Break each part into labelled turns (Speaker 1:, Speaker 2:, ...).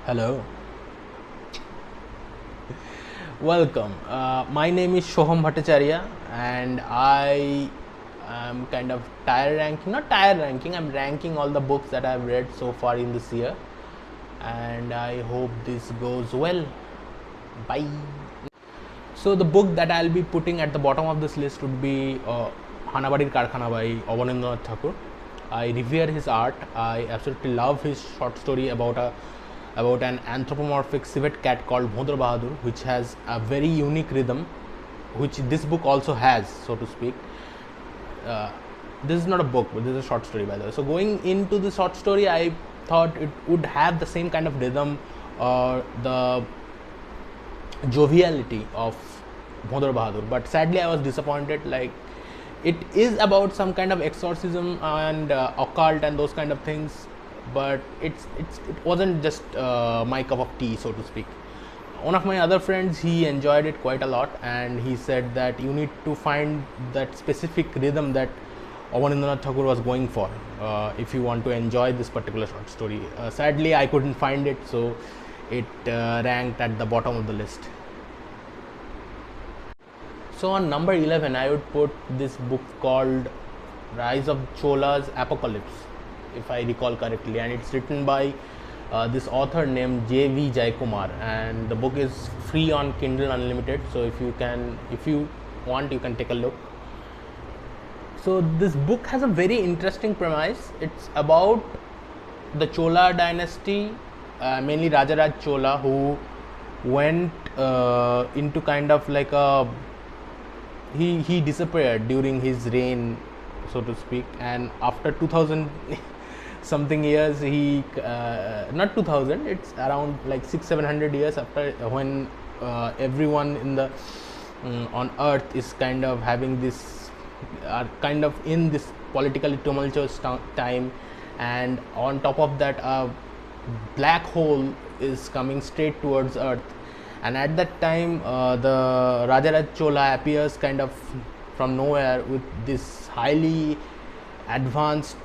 Speaker 1: Hello, welcome. My name is Shoham Bhattacharya, and I am kind of not tire ranking, I'm ranking all the books that I've read so far in this year, and I hope this goes well. Bye. So, the book that I'll be putting at the bottom of this list would be Hanabadir Karkhana by Abanindranath Thakur. I revere his art. I absolutely love his short story about an anthropomorphic civet cat called Bhodra Bahadur, which has a very unique rhythm, which this book also has, so to speak. This is not a book, but this is a short story, by the way. So, going into the short story, I thought it would have the same kind of rhythm or the joviality of Bhodra Bahadur, but sadly I was disappointed. Like, it is about some kind of exorcism and occult and those kind of things, but it wasn't just my cup of tea, so to speak. One of my other friends, he enjoyed it quite a lot, and he said that you need to find that specific rhythm that Abanindranath Thakur was going for if you want to enjoy this particular short story. Sadly, I couldn't find it, so it ranked at the bottom of the list. So on number 11, I would put this book called Rise of Chola's Apocalypse, if I recall correctly, and it's written by this author named J.V. Jaikumar, and the book is free on Kindle Unlimited. So if you want, you can take a look. So this book has a very interesting premise. It's about the Chola dynasty, mainly Rajaraj Chola, who went into kind of like a he disappeared during his reign, so to speak, and after 2000 something years, he not 2000, it's around like 600-700 years after, when everyone in the on earth is kind of having this are kind of in this politically tumultuous time, and on top of that a black hole is coming straight towards earth, and at that time the Rajaraj Chola appears kind of from nowhere with this highly advanced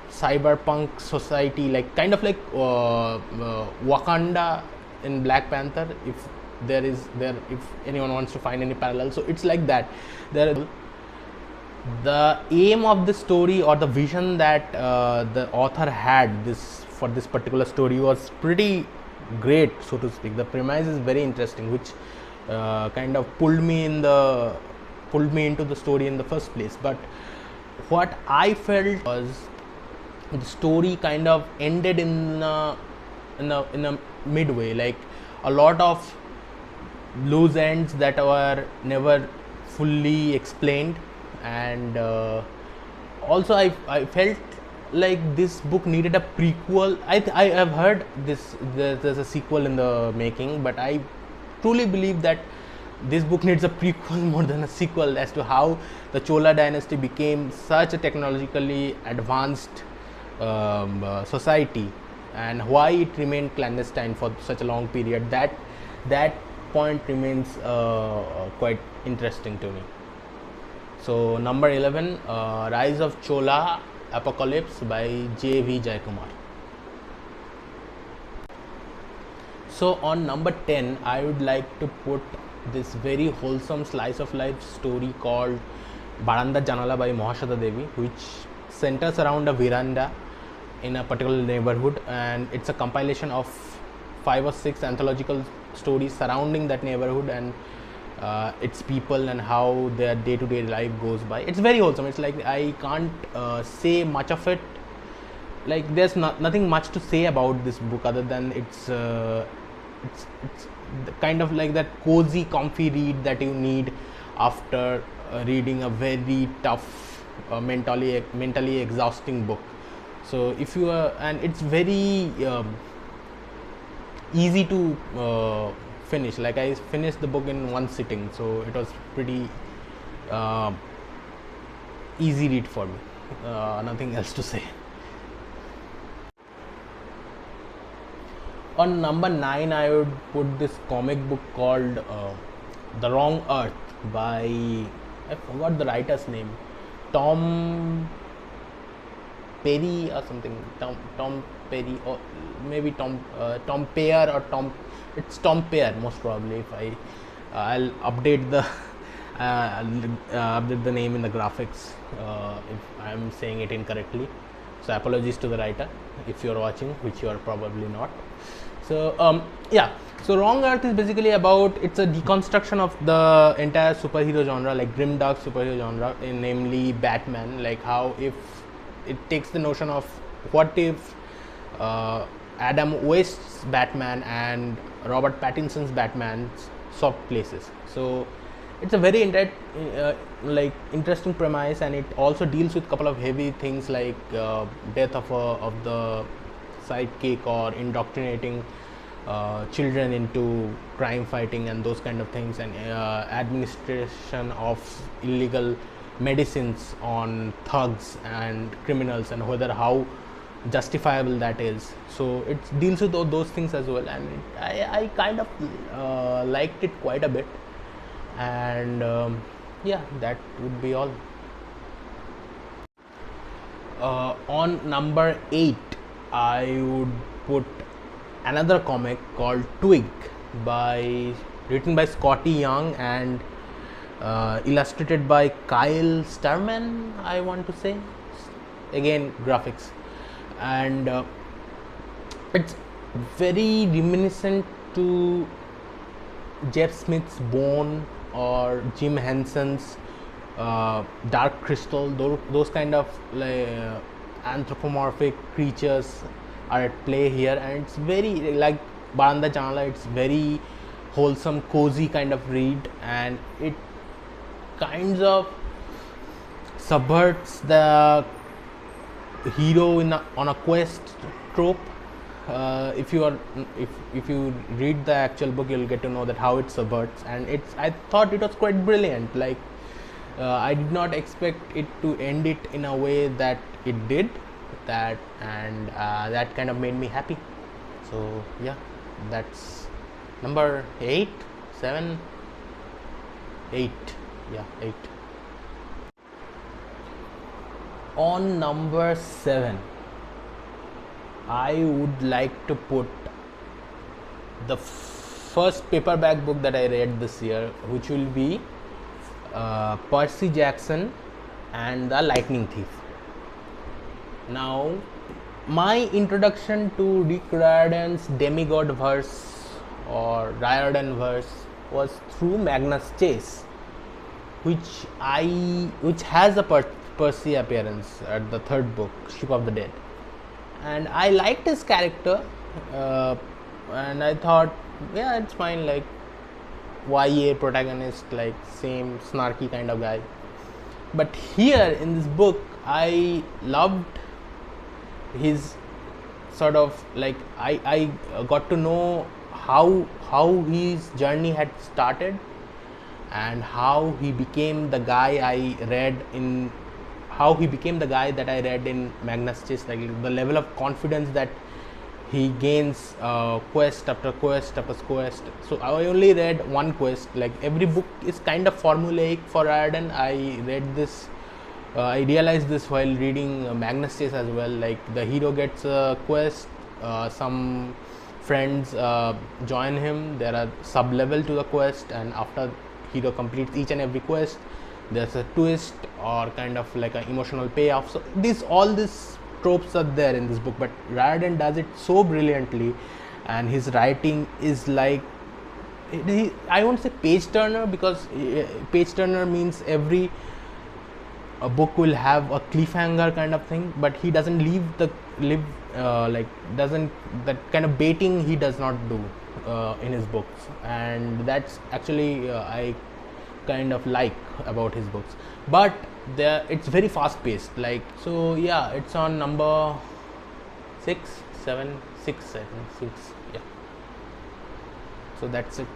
Speaker 1: cyberpunk society, like kind of like Wakanda in Black Panther, if if anyone wants to find any parallel. So it's like that. The aim of the story, or the vision that the author had for this particular story, was pretty great, so to speak. The premise is very interesting, which kind of pulled me into the story in the first place. But what I felt was the story kind of ended in a midway, like a lot of loose ends that were never fully explained, and also I felt like this book needed a prequel. I have heard there's a sequel in the making, but I truly believe that this book needs a prequel more than a sequel, as to how the Chola dynasty became such a technologically advanced society, and why it remained clandestine for such a long period. That point remains quite interesting to me. So number 11, Rise of Chola Apocalypse by J.V. Jaikumar. So on number 10, I would like to put this very wholesome slice of life story called Baranda Janala by Mahashada Devi, which centers around a veranda in a particular neighborhood, and it's a compilation of 5 or 6 anthological stories surrounding that neighborhood and its people and how their day-to-day life goes by. It's very wholesome. It's like I can't say much of it. Like there's nothing much to say about this book other than it's kind of like that cozy, comfy read that you need after reading a very tough, mentally exhausting book. So if you are, and it's very easy to finish. Like I finished the book in one sitting, so it was pretty easy read for me. Nothing else to say. On number 9, I would put this comic book called The Wrong Earth by, I forgot the writer's name, Tom Perry or something. Tom Perry, or maybe Tom Payer, or Tom. It's Tom Payer most probably. If I'll update the update the name in the graphics if I'm saying it incorrectly. So apologies to the writer if you're watching, which you are probably not. So yeah, so Wrong Earth is basically about, it's a deconstruction of the entire superhero genre, like grimdark superhero genre, namely Batman. Like how if it takes the notion of what if Adam West's Batman and Robert Pattinson's Batman swapped places. So it's a very like interesting premise, and it also deals with a couple of heavy things like death of the sidekick, or indoctrinating children into crime fighting and those kind of things, and administration of illegal medicines on thugs and criminals, and whether how justifiable that is. So it deals with those things as well, and I kind of liked it quite a bit. And yeah, that would be all. On number 8, I would put another comic called Twig, written by Scotty Young and illustrated by Kyle Starman, I want to say. Again, graphics, and it's very reminiscent to Jeff Smith's Bone or Jim Henson's Dark Crystal. Those kind of anthropomorphic creatures are at play here, and it's very like Baranda Janla. It's very wholesome, cozy kind of read, and it kinds of subverts the hero on a quest trope. If you read the actual book, you'll get to know that how it subverts, and I thought it was quite brilliant. Like I did not expect it to end it in a way that it did, that kind of made me happy. So yeah, that's number 8, 7, 8. Yeah, 8. On number 7, I would like to put the first paperback book that I read this year, which will be Percy Jackson and the Lightning Thief. Now, my introduction to Rick Riordan's demigod verse or Riordan verse was through Magnus Chase, which has a Percy appearance at the 3rd book, Ship of the Dead. And I liked his character, and I thought, yeah, it's fine, like YA protagonist, like same snarky kind of guy. But here in this book, I loved his sort of like I got to know how his journey had started, and how he became the guy that I read in Magnus Chase, like the level of confidence that he gains quest after quest after quest. So I only read one quest. Like every book is kind of formulaic for Riordan. I realized this while reading Magnus Chase as well. Like the hero gets a quest, some friends join him, there are sub level to the quest, and after hero completes each and every quest, there's a twist or kind of like an emotional payoff. So all these tropes are there in this book, but Riordan does it so brilliantly, and his writing is like, I won't say page turner, because page turner means every book will have a cliffhanger kind of thing, but he doesn't that kind of baiting he does not do in his books, and that's actually I kind of like about his books. But it's very fast paced, like, so yeah, it's on number 6, 7, 6, 7, 6, yeah. So that's it.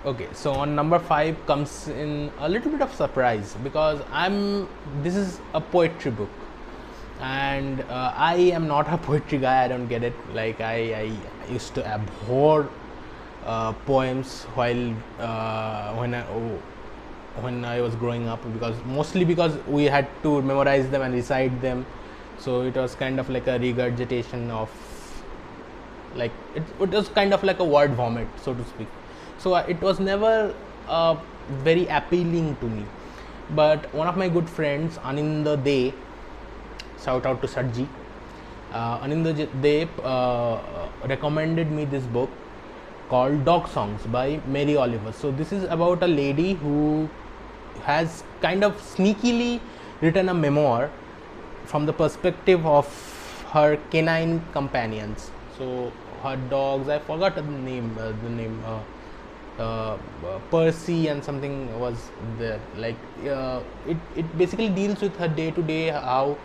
Speaker 1: Okay, so on number 5 comes in a little bit of surprise, because this is a poetry book, and I am not a poetry guy. I don't get it. Like I used to abhor poems when I was growing up, because mostly because we had to memorize them and recite them, so it was kind of like a regurgitation of, like it was kind of like a word vomit, so to speak. So it was never very appealing to me. But one of my good friends, Aninda De, shout out to Sarji, Aninda De recommended me this book called Dog Songs by Mary Oliver. So this is about a lady who has kind of sneakily written a memoir from the perspective of her canine companions. So her dogs, I forgot the name, Percy and something was there. Like it basically deals with her day to day, how,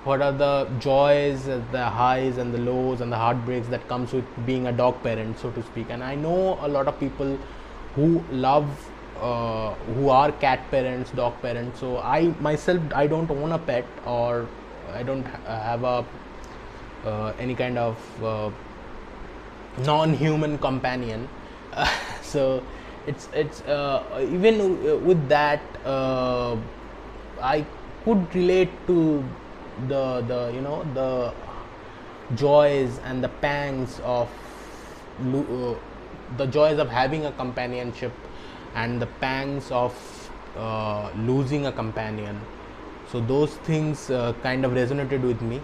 Speaker 1: what are the joys, the highs and the lows and the heartbreaks that comes with being a dog parent, so to speak. And I know a lot of people who love, who are cat parents, dog parents. So I myself, I don't own a pet, or I don't have a any kind of non-human companion. So it's even with that, I could relate to the joys and the pangs of the joys of having a companionship, and the pangs of losing a companion. So those things kind of resonated with me,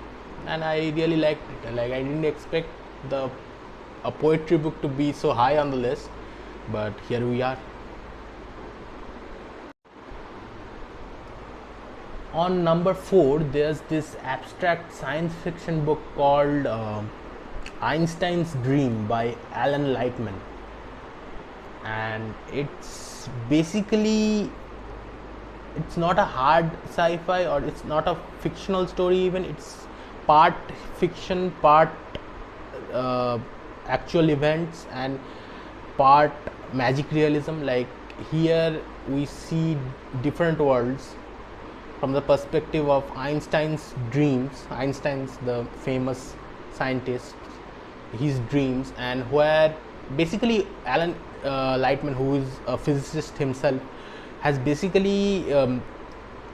Speaker 1: and I really liked it. Like, I didn't expect a poetry book to be so high on the list, but here we are. On number 4, there's this abstract science fiction book called Einstein's Dream by Alan Lightman, and it's basically, it's not a hard sci-fi, or it's not a fictional story even. It's part fiction, part actual events, and part magic realism. Like, here we see different worlds from the perspective of Einstein's dreams, Einstein's, the famous scientist, his dreams, and where basically Alan Lightman, who is a physicist himself, has basically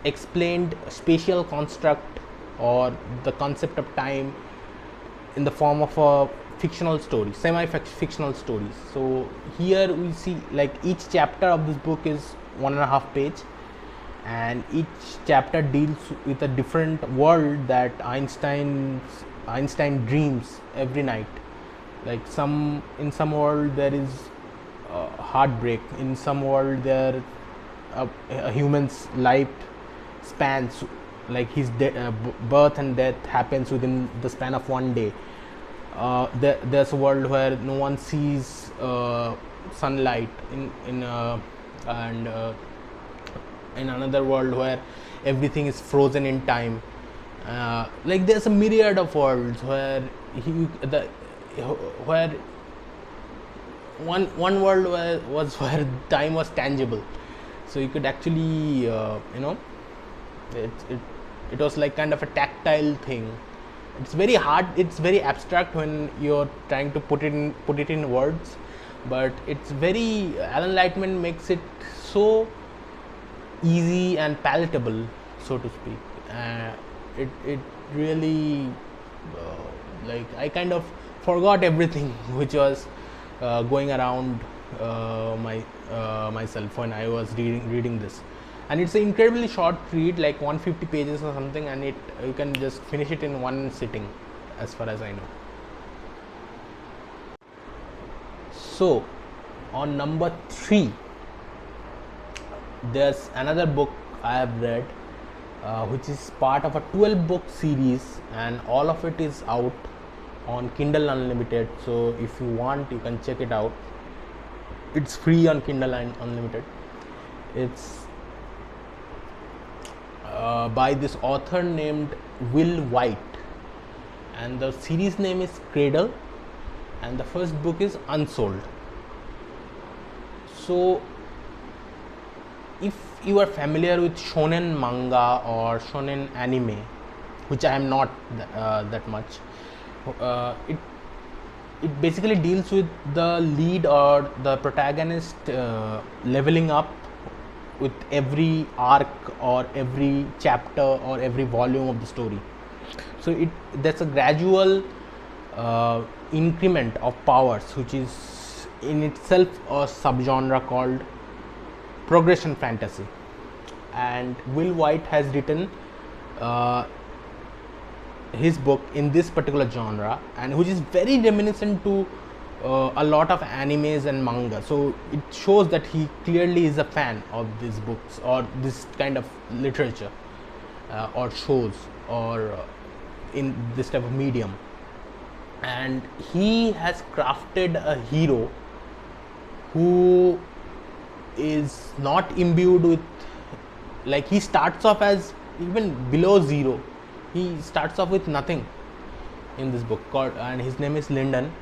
Speaker 1: explained spatial construct, or the concept of time, in the form of a fictional story, semi-fictional stories. So here we see, like, each chapter of this book is 1.5 page, and each chapter deals with a different world that Einstein dreams every night. Like, in some world there is heartbreak, in some world there a human's life spans, like his birth and death happens within the span of one day. There's a world where no one sees sunlight and in another world where everything is frozen in time. Like, there's a myriad of worlds where where one world was where time was tangible, so you could actually it was like kind of a tactile thing. It's very hard, it's very abstract when you're trying to put it in words, but it's very, Alan Lightman makes it so easy and palatable, so to speak. It really like, I kind of forgot everything which was going around myself when I was reading this. And it's an incredibly short read, like 150 pages or something, and you can just finish it in one sitting, as far as I know. So on number 3, there's another book I have read, which is part of a 12 book series, and all of it is out on Kindle Unlimited. So if you want, you can check it out. It's free on Kindle Unlimited. It's by this author named Will White, and the series name is Cradle, and the first book is Unsold. So if you are familiar with shonen manga or shonen anime, which I am not that much, it basically deals with the lead or the protagonist leveling up with every arc or every chapter or every volume of the story. So that's a gradual increment of powers, which is in itself a subgenre called progression fantasy. And Will White has written uh, his book in this particular genre, and which is very reminiscent to a lot of animes and manga. So it shows that he clearly is a fan of these books or this kind of literature or shows or in this type of medium. And he has crafted a hero who is not imbued with, like, he starts off as even below zero. He starts off with nothing in this book called, and his name is Lyndon.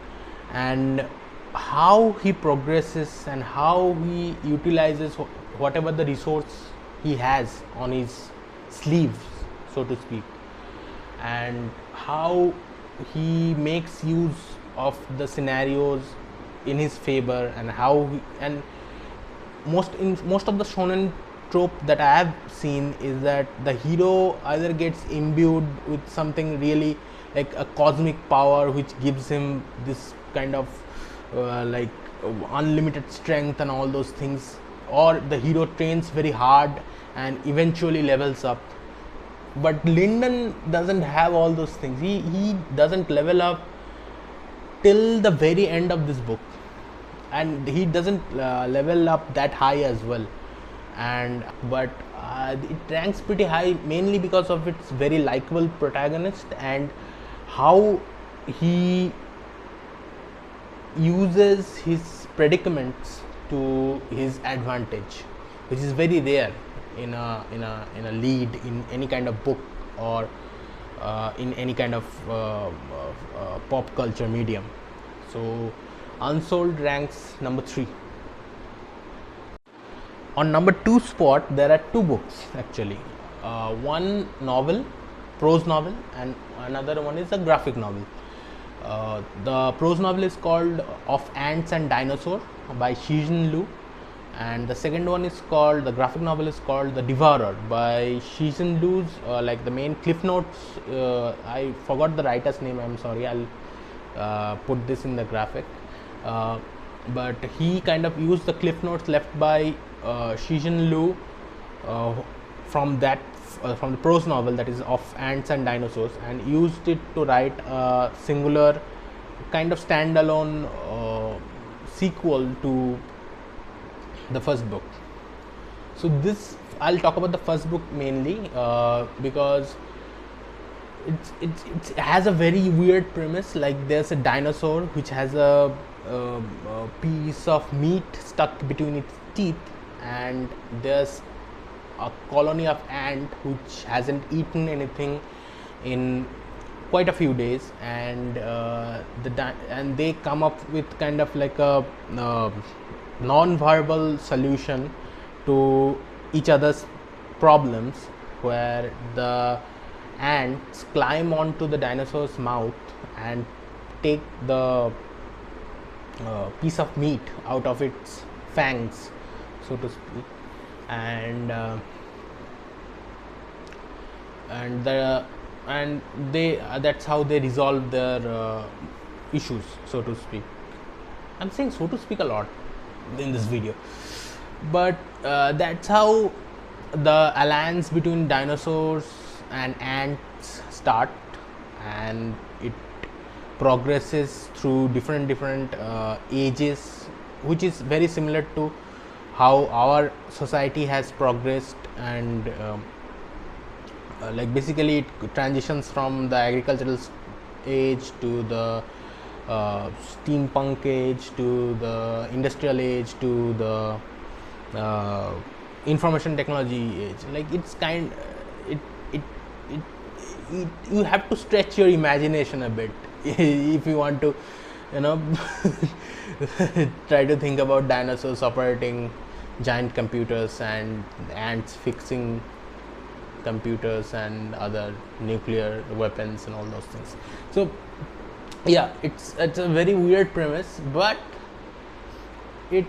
Speaker 1: And how he progresses and how he utilizes whatever the resource he has on his sleeves, so to speak, and how he makes use of the scenarios in his favor, and how he, and most of the shonen trope that I have seen is that the hero either gets imbued with something really like a cosmic power which gives him this kind of unlimited strength and all those things, or the hero trains very hard and eventually levels up. But Lyndon doesn't have all those things. He doesn't level up till the very end of this book, and he doesn't level up that high as well. And but it ranks pretty high mainly because of its very likable protagonist and how he uses his predicaments to his advantage, which is very rare in a lead in any kind of book or in any kind of pop culture medium. So Unsold ranks number 3. On number 2 spot, there are 2 books actually. One novel, prose novel, and another one is a graphic novel. The prose novel is called Of Ants and Dinosaur by Shijin Liu, and the second one is called, the graphic novel is called The Devourer by Shijin Liu's like the main cliff notes. I forgot the writer's name, I'm sorry, I'll put this in the graphic. But he kind of used the cliff notes left by Shijin Liu from the prose novel, that is Of Ants and Dinosaurs, and used it to write a singular kind of standalone sequel to the first book. So this, I'll talk about the first book mainly because it has a very weird premise. Like, there's a dinosaur which has a piece of meat stuck between its teeth, and there's a colony of ants which hasn't eaten anything in quite a few days, and and they come up with kind of like a non-verbal solution to each other's problems, where the ants climb onto the dinosaur's mouth and take the piece of meat out of its fangs, so to speak, and they that's how they resolve their issues, so to speak. I'm saying so to speak a lot in this video, but that's how the alliance between dinosaurs and ants start, and it progresses through different ages, which is very similar to how our society has progressed. And like, basically it transitions from the agricultural age to the steampunk age to the industrial age to the information technology age. Like, it's kind you have to stretch your imagination a bit if you want to, try to think about dinosaurs operating giant computers and ants fixing computers and other nuclear weapons and all those things. So yeah, it's a very weird premise, but it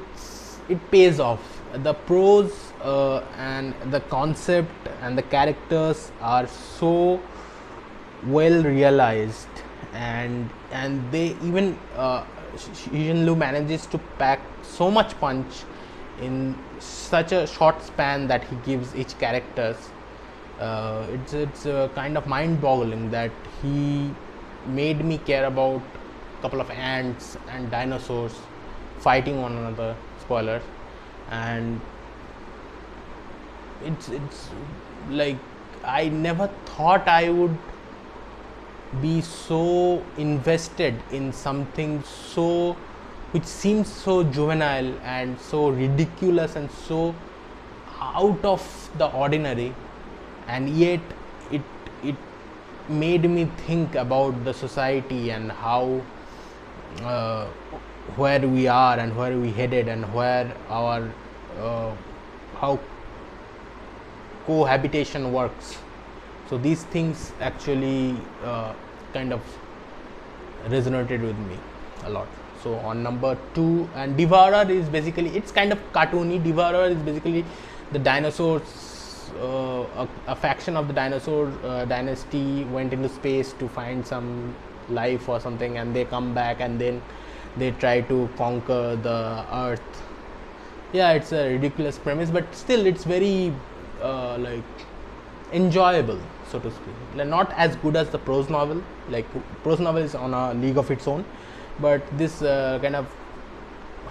Speaker 1: pays off The prose and the concept and the characters are so well realized, and they even Xian Lu manages to pack so much punch in such a short span that he gives each characters. It's kind of mind-boggling that he made me care about a couple of ants and dinosaurs fighting one another. Spoiler. And it's like I never thought I would be so invested in something so which seems so juvenile and so ridiculous and so out of the ordinary, and yet it made me think about the society and how where we are and where we headed and where our how cohabitation works. So these things actually kind of resonated with me a lot. So on number 2, and Devourer is basically, it's kind of cartoony. Devourer is basically the dinosaurs, a faction of the dinosaur dynasty went into space to find some life or something, and they come back and then they try to conquer the earth. Yeah, it's a ridiculous premise, but still it's very like enjoyable, so to speak. Not as good as the prose novel. Like prose novel is on a league of its own, but this kind of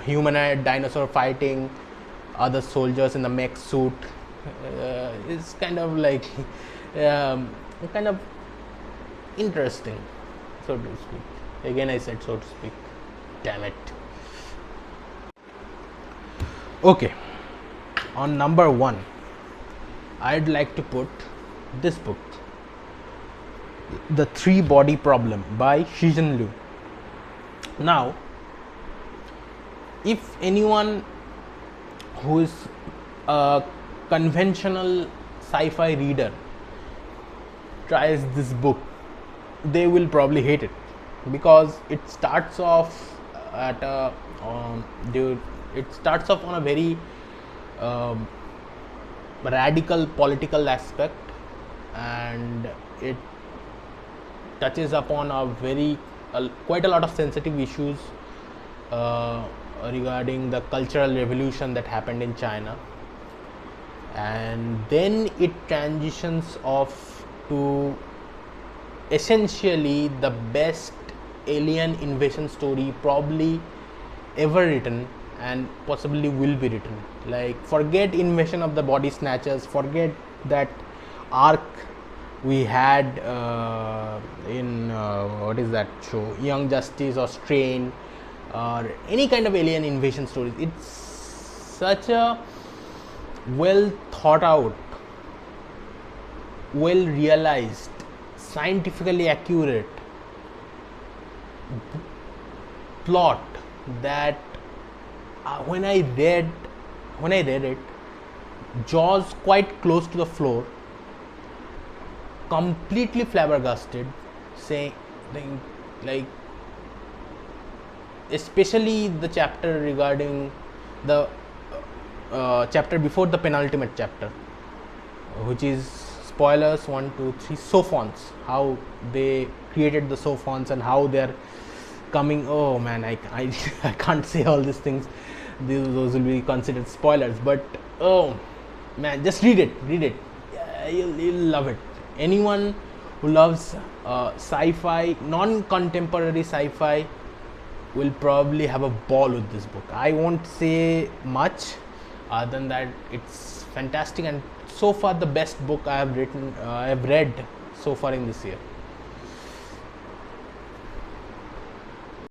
Speaker 1: humanoid dinosaur fighting other soldiers in the mech suit is kind of like kind of interesting, so to speak. Again, I said so to speak. Damn it. Okay, on number 1, I'd like to put this book, The Three Body Problem by Xian Lu. Now, if anyone who is a conventional sci-fi reader tries this book, they will probably hate it, because it starts off at a it starts off on a very radical political aspect, and it touches upon a very quite a lot of sensitive issues regarding the cultural revolution that happened in China, and then it transitions off to essentially the best alien invasion story probably ever written and possibly will be written. Like, forget Invasion of the Body Snatchers, forget that arc we had in what is that show, Young Justice or Strain, or any kind of alien invasion stories. It's such a well thought out, well realized, scientifically accurate plot that when I read it, jaws quite close to the floor, completely flabbergasted, saying like especially the chapter regarding the chapter before the penultimate chapter, which is spoilers 1, 2, 3, sophons, how they created the sophons and how they're coming. Oh man, I can't say all these things, those will be considered spoilers, but oh man, just read it. You'll love it. Anyone who loves sci-fi, non-contemporary sci-fi, will probably have a ball with this book. I won't say much other than that it's fantastic, and so far the best book I have read so far in this year.